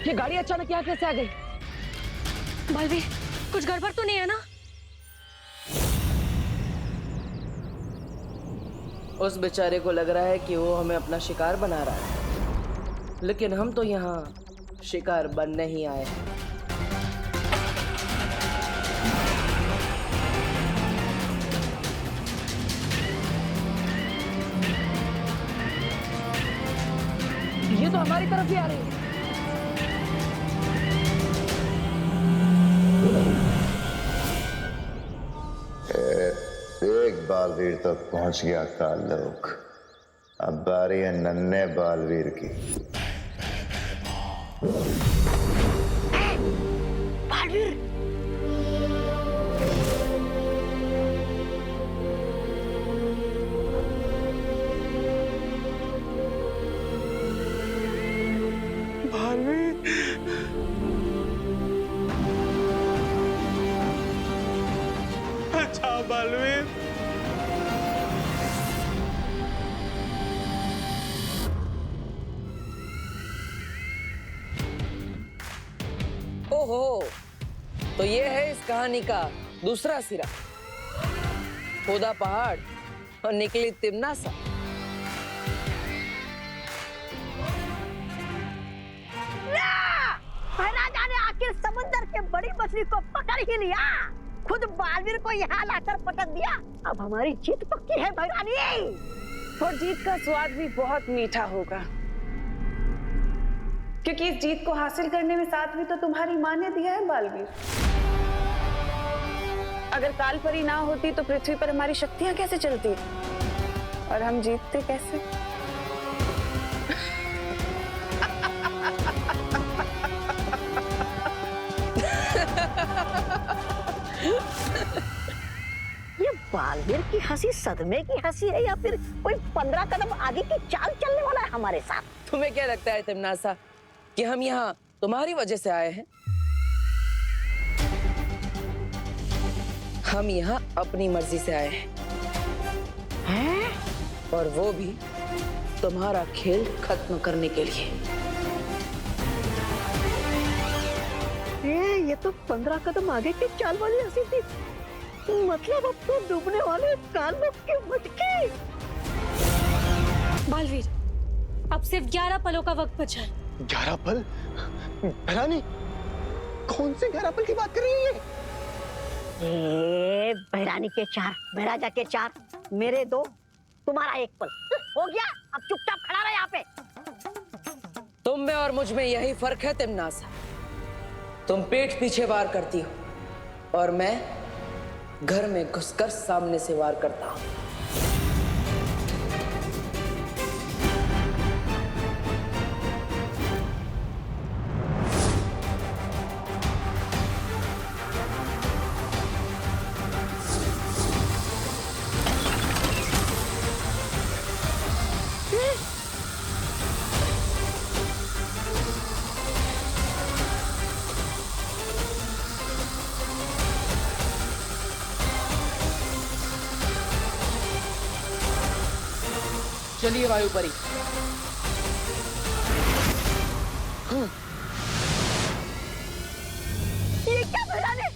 ये गाड़ी अचानक यहाँ कैसे आ गई? बालवीर, कुछ गड़बड़ तो नहीं है ना? उस बेचारे को लग रहा है कि वो हमें अपना शिकार बना रहा है, लेकिन हम तो यहाँ शिकार बनने ही आए हैं। ये तो हमारी तरफ ही आ रही है। एक बालवीर तक पहुंच गया ताल्लुक। अब बारी है नन्हे बालवीर की। बालवीर, अच्छा बालवीर, ओहो, तो ये है इस कहानी का दूसरा सिरा। खोदा पहाड़ और निकली तिमनासा। महाराजा ने आखिर समुद्र के बड़ी मछली को पकड़ ही लिया, खुद बालवीर को यहाँ लाकर पटक दिया। अब हमारी जीत पक्की है भैरानी। और जीत का स्वाद भी बहुत मीठा होगा, क्योंकि इस जीत को हासिल करने में साथ भी तो तुम्हारी माँ ने दिया है बालवीर। अगर कालपरी ना होती तो पृथ्वी पर हमारी शक्तियां कैसे चलती और हम जीतते कैसे? ये बालवीर की हंसी सदमे की हंसी है या फिर कोई 15 कदम आगे की चाल चलने वाला है हमारे साथ? तुम्हें क्या लगता है तिमनासा कि हम यहाँ तुम्हारी वजह से आए हैं? हम यहाँ अपनी मर्जी से आए हैं, और वो भी तुम्हारा खेल खत्म करने के लिए। ये तो 15 कदम आगे की चाल वाली हंसी थी। मतलब अब तो डूबने वाले कालों की मटकी। बालवीर, अब सिर्फ 11 पलों का वक्त बचा है। 11 पल? भैरानी, कौन से 11 पल की बात कर रही है? भैरानी के 4, महाराजा के 4, मेरे 2, तुम्हारा 1 पल। हो गया, अब चुपचाप खड़ा रहे यहाँ पे। तुम में और मुझ में यही फर्क है तिमनासा। तुम पीठ पीछे वार करती हो और मैं घर में घुसकर सामने से वार करता हूं। चलिए वायुपरी। ये क्या भैरानी?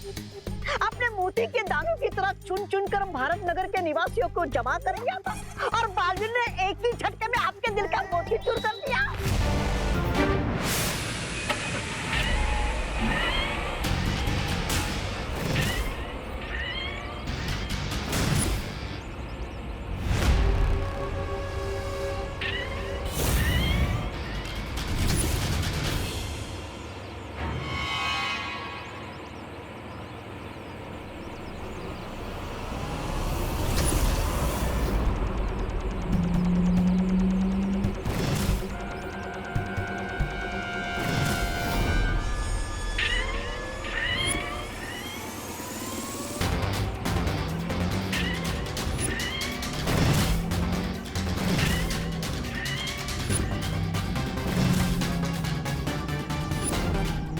अपने मोती के दानों की तरह चुन चुन कर भारत नगर के निवासियों को जमा कर दिया था, और बालवीर ने एक ही झटके में आपके दिल का मोती चूर कर दिया।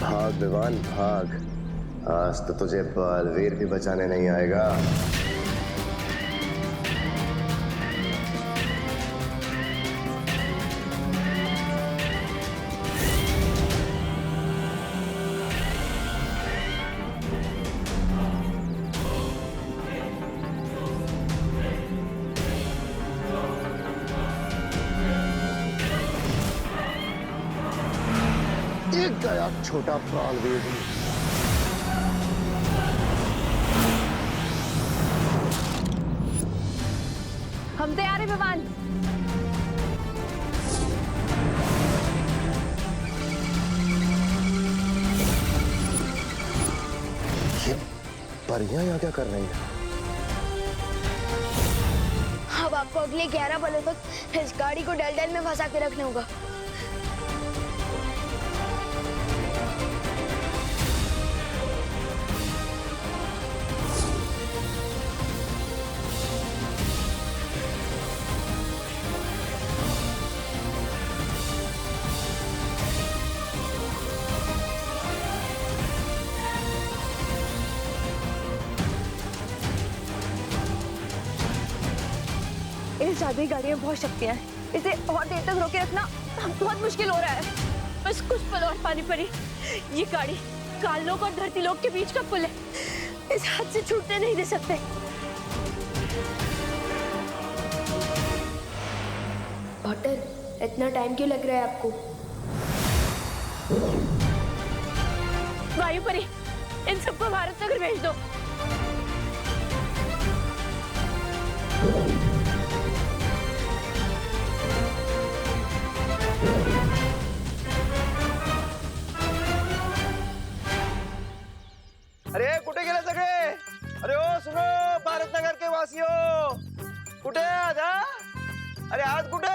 भाग विवान भाग, आज तो तुझे बालवीर भी बचाने नहीं आएगा। एक गया छोटा बालवीर। हम तैयार हैं विवान। ये परियां यहाँ क्या कर रही है? अब आपको अगले 11 पलों तक इस गाड़ी को डल में फंसा के रखना होगा। इस आधी गाड़ी में बहुत शक्तियां हैं। इसे और देर तक रोके रखना बहुत मुश्किल हो रहा है। बस कुछ पल और पानी पड़ी। ये गाड़ी काल लोक और धरती लोक के बीच का पुल है। इस हाथ से छूटने नहीं दे सकते। पॉटर, इतना टाइम क्यों लग रहा है आपको? वायुपरी, इन सबको भारत नगर भेज दो। अरे कुठे गेले सगळे? अरे ओ सुनो भारतनगर के वासियों, कुठे आज? अरे आज कुठे?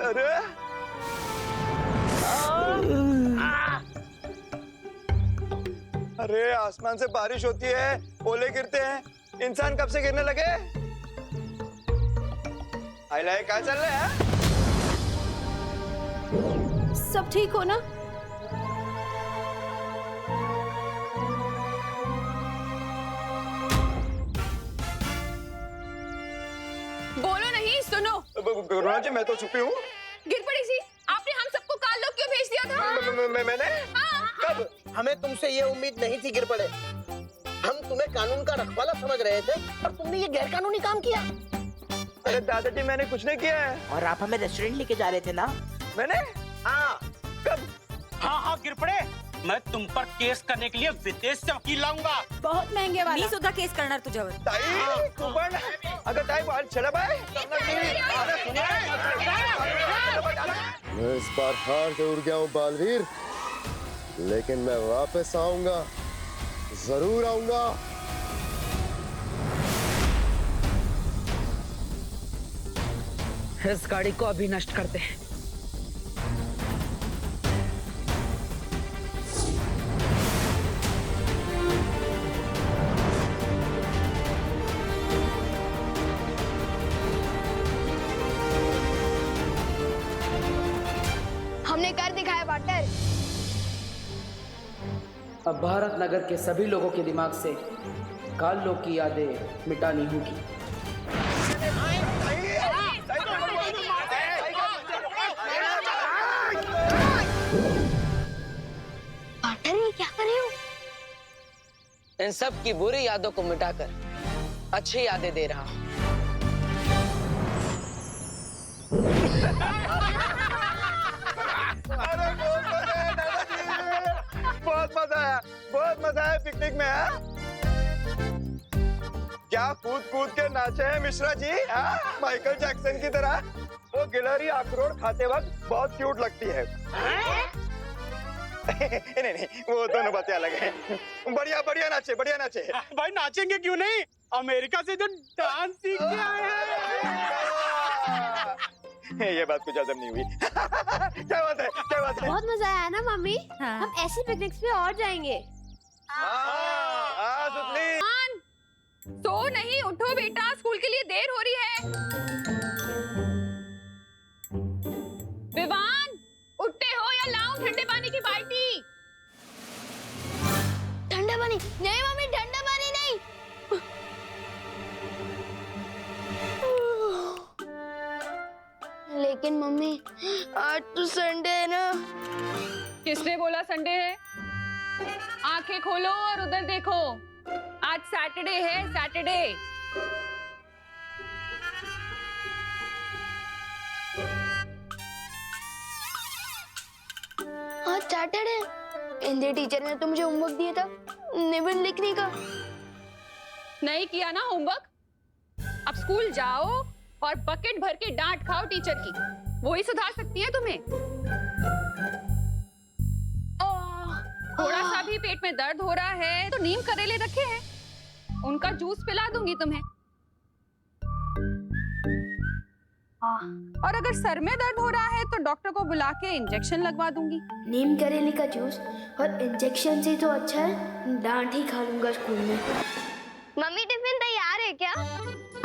अरे अरे आसमान से बारिश होती है, ओले गिरते हैं, इंसान कब से गिरने लगे? हाईलाइट क्या चल रहा है? सब ठीक हो ना? बोलो नहीं, सुनो। करुणा जी, मैं तो छुपी हूँ। गिर पड़ी सी। आपने हम सबको काल लोक क्यों भेज दिया था? मैंने कब? हमें तुमसे ये उम्मीद नहीं थी गिर पड़े। हम तुम्हें कानून का रखवाला समझ रहे थे और तुमने ये गैरकानूनी काम किया। अरे दादाजी, मैंने कुछ नहीं किया है। और आप हमें रेस्टोरेंट लेके जा रहे थे ना? मैंने? हाँ। कब? हाँ गिर पड़े। मैं तुम पर केस करने के लिए विदेश से वकील लाऊंगा। बहुत महंगे वाला। मी सुद्धा केस करणार तुझ्यावर। ताई, तू पण? अगं ताई, बाहर चला बाय। मैं इस बार हार जरूर गया हूँ बालवीर, लेकिन मैं वापस आऊंगा, जरूर आऊंगा। इस गाड़ी को अभी नष्ट करते हैं। हमने कर दिखाया पार्टनर। अब भारत नगर के सभी लोगों के दिमाग से काल लोक की यादें मिटानी होगी। पार्टनर, ये क्या कर रहे हो? इन सब की बुरी यादों को मिटाकर अच्छी यादें दे रहा हूं। अरे बहुत मजा आया, बहुत मजा आया पिकनिक में। हाँ? क्या कूद कूद के नाचे हैं मिश्रा जी, हाँ? माइकल जैक्सन की तरह। वो गिलहरी अखरोट खाते वक्त बहुत क्यूट लगती है। नहीं नहीं, वो दोनों बातें अलग हैं। बढ़िया बढ़िया नाचे, बढ़िया नाचे। भाई नाचेंगे क्यों नहीं? अमेरिका से जो डांस सीख के आए हैं। ये बात कुछ हजम नहीं हुई। क्या बात है, क्या बात है? बहुत मजा आया ना मम्मी? हम ऐसी पिकनिक्स पे और जाएंगे। हाँ, सुतली। तो नहीं, उठो बेटा, स्कूल के लिए देर हो रही है। विवान, उठते हो या लाऊं ठंडे पानी की बाल्टी? ठंडा पानी नहीं मम्मी, ठंडा पानी नहीं। लेकिन मम्मी, आज तो संडे है ना। किसने बोला संडे है? आंखें खोलो और उधर देखो। आज सैटरडे है, सैटरडे। सैटरडे। हिंदी टीचर ने तो मुझे होमवर्क दिया था निबंध लिखने का। नहीं किया ना होमवर्क? अब स्कूल जाओ और बकेट भर के डांट खाओ टीचर की, वो ही सुधार सकती है तुम्हें। थोड़ा सा भी पेट में दर्द हो रहा है तो नीम करेले रखे हैं, उनका जूस पिला दूंगी तुम्हें। और अगर सर में दर्द हो रहा है तो डॉक्टर को बुला के इंजेक्शन लगवा दूंगी। नीम करेले का जूस और इंजेक्शन से तो अच्छा है डांट ही खा लूंगा स्कूल में। मम्मी टिफिन तैयार है क्या?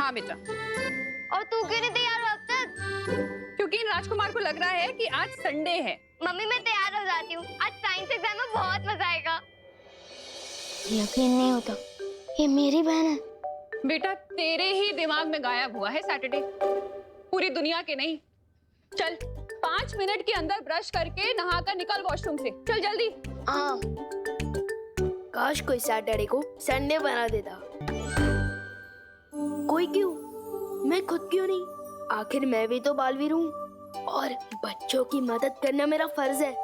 हाँ बेटा। और तू क्यों नहीं तैयार हो अब तक? क्योंकि राजकुमार को लग रहा है कि आज संडे है। मम्मी मैं तैयार हो जाती हूँ, आज साइंस एग्जाम में बहुत मजा आएगा। यकीन नहीं होता ये मेरी बहन है। बेटा तेरे ही दिमाग में गायब हुआ है सैटरडे, पूरी दुनिया के नहीं। चल 5 मिनट के अंदर ब्रश करके नहा कर निकल वॉशरूम से, चल जल्दी। हाँ काश कोई सैटरडे को संडे बना देता। कोई क्यों, मैं खुद क्यों नहीं? आखिर मैं भी तो बालवीर हूँ और बच्चों की मदद करना मेरा फर्ज है।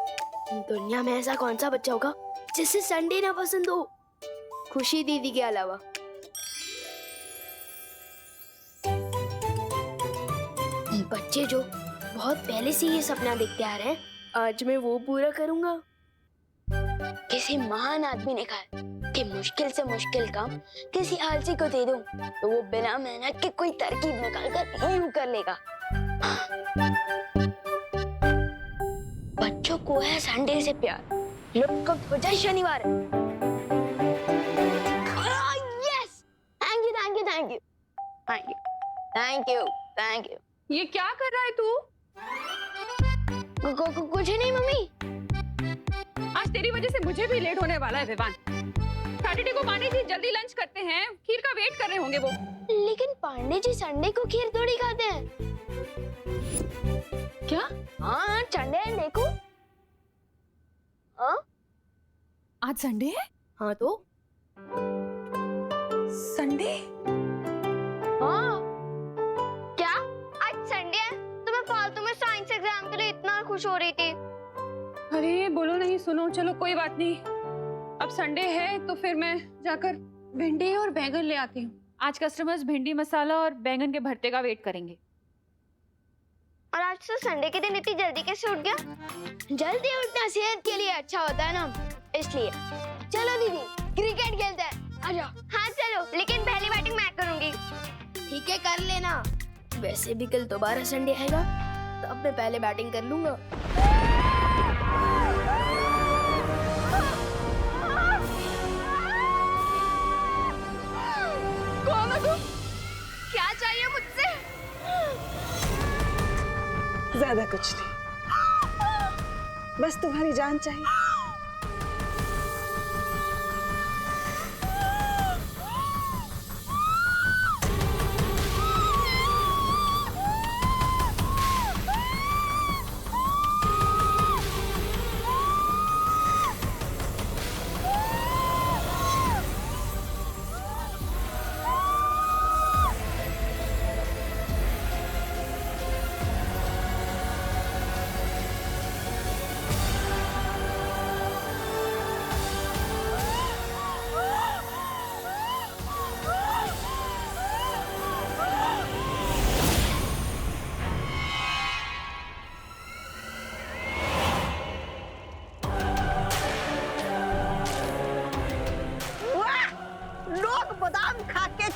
दुनिया में ऐसा कौन सा बच्चा होगा जिसे संडे ना पसंद हो, खुशी दीदी के अलावा। बच्चे जो बहुत पहले से ये सपना देखते आ रहे हैं, आज मैं वो पूरा करूंगा। किसी महान आदमी ने कहा कि मुश्किल से मुश्किल काम किसी आलसी को दे दूं तो वो बिना मेहनत के कोई तरकीब निकालकर यूं कर लेगा। बच्चों को है संडे से प्यार, लोग कब हो जाए शनिवार। Yes, thank you thank you thank you thank you thank you thank you. ये क्या कर रहा है तू? कुछ नहीं मम्मी। आज तेरी वजह से मुझे भी लेट होने वाला है विवान। सैटरडे को पांडे जी जल्दी लंच करते हैं, खीर का वेट कर रहे होंगे वो। लेकिन पांडे जी संडे को खीर थोड़ी खाते हैं। क्या? हाँ संडे है, देखो। हाँ आज संडे है? हाँ तो संडे? हाँ क्या आज संडे है? तो मैं फालतू में साइंस एग्जाम के लिए इतना खुश हो रही थी। अरे बोलो नहीं, सुनो, चलो कोई बात नहीं। अब संडे है तो फिर मैं जाकर भिंडी और बैंगन ले आती हूँ। आज कस्टमर्स भिंडी मसाला और बैंगन के भरते का वेट करेंगे। और आज तो संडे के दिन इतनी जल्दी कैसे उठ गया? जल्दी उठना सेहत के लिए अच्छा होता है ना, इसलिए। चलो दीदी क्रिकेट खेलते हैं, आ जाओ। हाँ चलो, लेकिन पहली बैटिंग मैं करूंगी। ठीक है कर लेना। वैसे भी कल दोबारा संडे आएगा तो अब मैं पहले बैटिंग कर लूंगा। कौन है तू? क्या चाहिए मुझसे? ज्यादा कुछ नहीं, बस तुम्हारी जान चाहिए।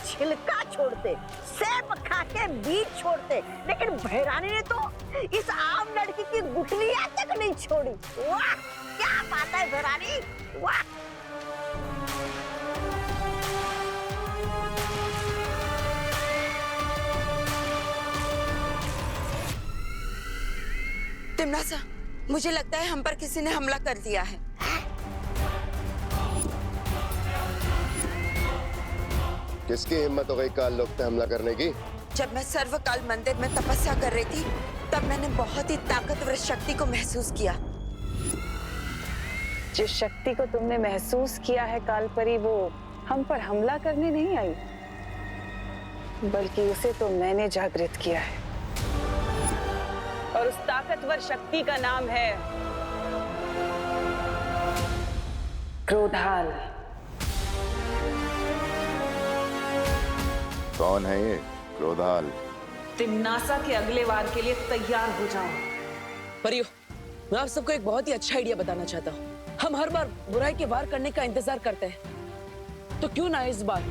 छिलका छोड़ते, सेब खा के बीज छोड़ते, लेकिन भैरानी ने तो इस आम लड़की की गुठलियां तक नहीं छोड़ी। वाह क्या बात है भैरानी, वाह। तिमनासा, मुझे लगता है हम पर किसी ने हमला कर दिया है। किसकी हिम्मत हो गई काल लोक पे हमला करने की? जब मैं सर्वकाल मंदिर में तपस्या कर रही थी तब मैंने बहुत ही ताकतवर शक्ति को महसूस किया। जिस शक्ति को तुमने महसूस किया है कालपरी, वो हम पर हमला करने नहीं आई, बल्कि उसे तो मैंने जागृत किया है। और उस ताकतवर शक्ति का नाम है क्रोधाल। कौन है ये क्रोधाल? तिम्नासा के अगले वार के लिए तैयार हो जाओ। परियो, मैं आप सबको एक बहुत ही अच्छा आइडिया बताना चाहता हूँ। हम हर बार बुराई के वार करने का इंतजार करते हैं, तो क्यों ना इस बार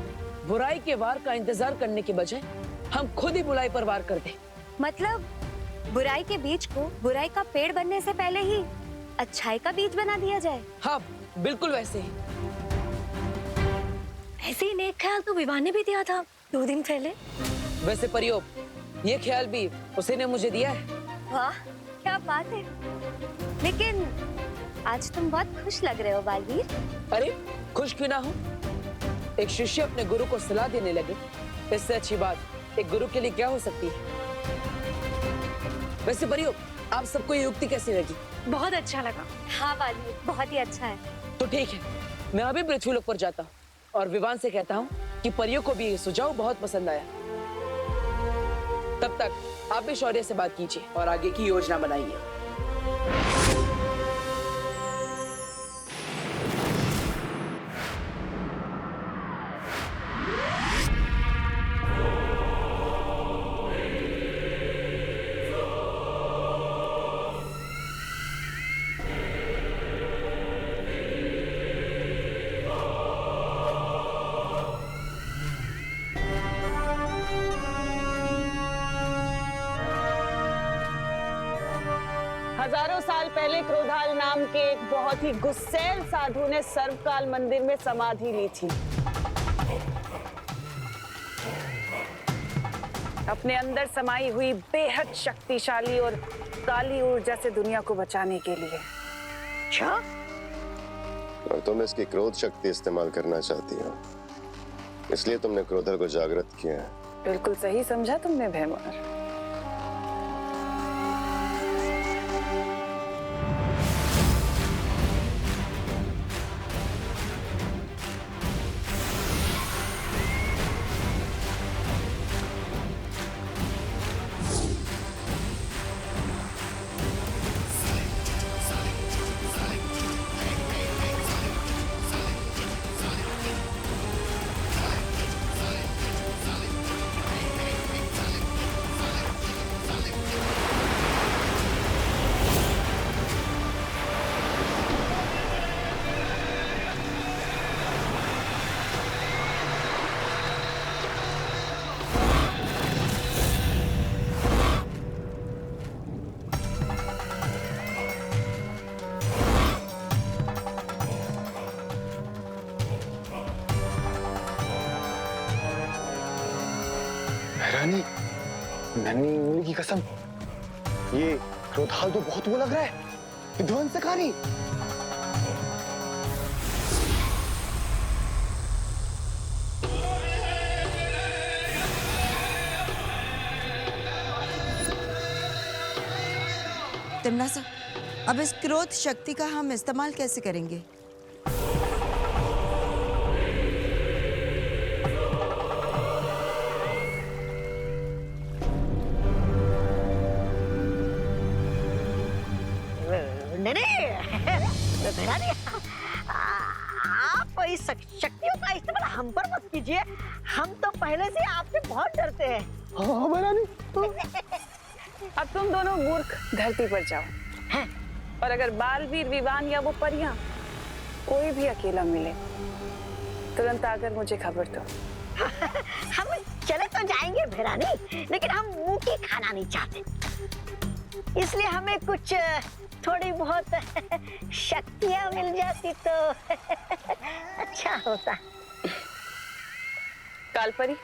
बुराई के वार का इंतजार करने के बजाय हम खुद ही बुराई पर वार कर दें। मतलब बुराई के बीज को बुराई का पेड़ बनने से पहले ही अच्छाई का बीज बना दिया जाए। हाँ, बिल्कुल वैसे ही। ऐसे ही नेक ख्याल तो विवाह ने भी दिया था 2 दिन पहले। वैसे परियो, ये ख्याल भी उसी ने मुझे दिया है। वाह, क्या बात है। लेकिन आज तुम बहुत खुश लग रहे हो बालवीर। अरे खुश क्यों ना हो? एक शिष्य अपने गुरु को सलाह देने लगे, इससे अच्छी बात एक गुरु के लिए क्या हो सकती है। वैसे परियो, आप सबको ये युक्ति कैसी लगी? बहुत अच्छा लगा। हाँ बालवीर, बहुत ही अच्छा है। तो ठीक है, मैं अभी पृथ्वीलोक पर जाता हूँ और विवान से कहता हूँ कि परियों को भी ये सुझाव बहुत पसंद आया। तब तक आप भी शौर्य से बात कीजिए और आगे की योजना बनाइए। हजारों साल पहले क्रोधाल नाम के एक बहुत ही गुस्सैल साधु ने सर्वकाल मंदिर में समाधि ली थी। अपने अंदर समाई हुई बेहद शक्तिशाली और काली ऊर्जा से दुनिया को बचाने के लिए। अच्छा, और तुम इसकी क्रोध शक्ति इस्तेमाल करना चाहती हो, इसलिए तुमने क्रोधल को जागृत किया है। बिल्कुल सही समझा तुमने भैमार। रानी, नन्ही उंगली की कसम, ये क्रोधाल तो बहुत वो लग रहा है, विध्वंसकारी। तिम्नासा, अब इस क्रोध शक्ति का हम इस्तेमाल कैसे करेंगे? नहीं, आप इस शक्तियों का इस्तेमाल हम पर मत कीजिए। हम तो पहले से आपसे बहुत डरते हैं। हाँ रानी। अब तुम दोनों मूर्ख धरती पर जाओ, और अगर बालवीर, विवान या वो परियां कोई भी अकेला मिले, तुरंत आकर मुझे खबर दो। हम चले तो जाएंगे भैरानी, लेकिन हम मुंह की खाना नहीं चाहते, इसलिए हमें कुछ थोड़ी बहुत शक्तियां मिल जाती तो अच्छा होता। कालपरी,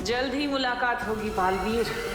जल्द ही मुलाकात होगी बालवीर।